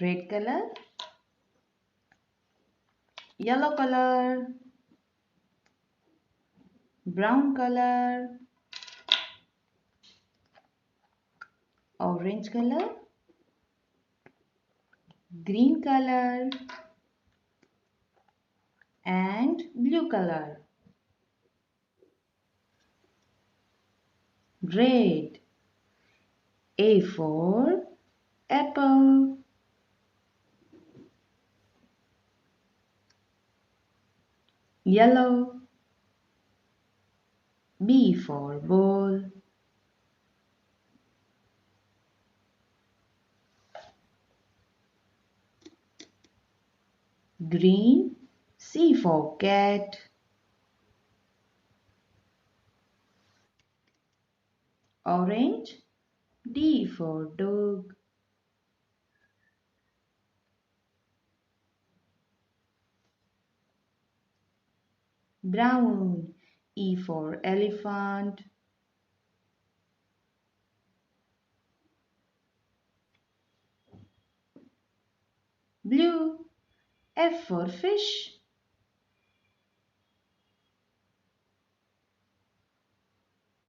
red color, yellow color, brown color, orange color, green color, and blue color. Red. A for apple. Yellow. B for ball. Green. C for cat. Orange. D for dog. Brown. E for elephant. Blue. F for fish.